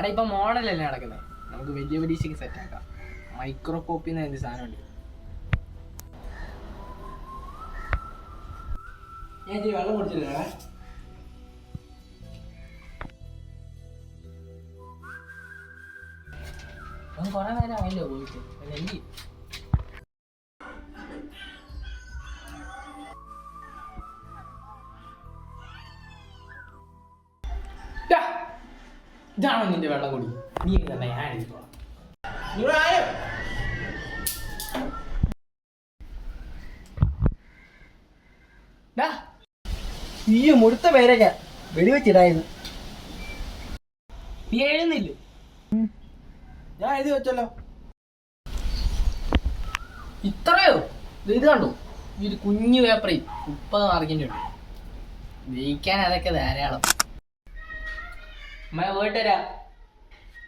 അവിടെ ഇപ്പൊ മോഡലല്ലേ നടക്കുന്നത്, നമുക്ക് വലിയ പരീക്ഷയ്ക്ക് സെറ്റ് ആക്കാം. മൈക്രോ കോപ്പി എന്ന സാധനമുണ്ട്. ഞാൻ വെള്ളം കുടിച്ചില്ല. കുറെ നേരം ആയല്ലോ പോയിട്ട്. നെല്ലി ഇതാണോ നിന്റെ വെള്ളം കൂടി? നീ തന്നെ ഞാൻ എഴുതിക്കോളാം. ഈ മുടുത്ത പേരൊക്കെ വെടിവെച്ചിടായിരുന്നു. നീ എഴുന്നില്ലേ? ഞാൻ എഴുതി വെച്ചല്ലോ. ഇത്രയോ? ഇത് കണ്ടോ, ഈ ഒരു കുഞ്ഞു പേപ്പറിൽ 30 മാർക്കിൻ്റെ ഉണ്ട്. ജയിക്കാൻ അതൊക്കെ ധാരാളം. അമ്മ പോയിട്ട് വരാം.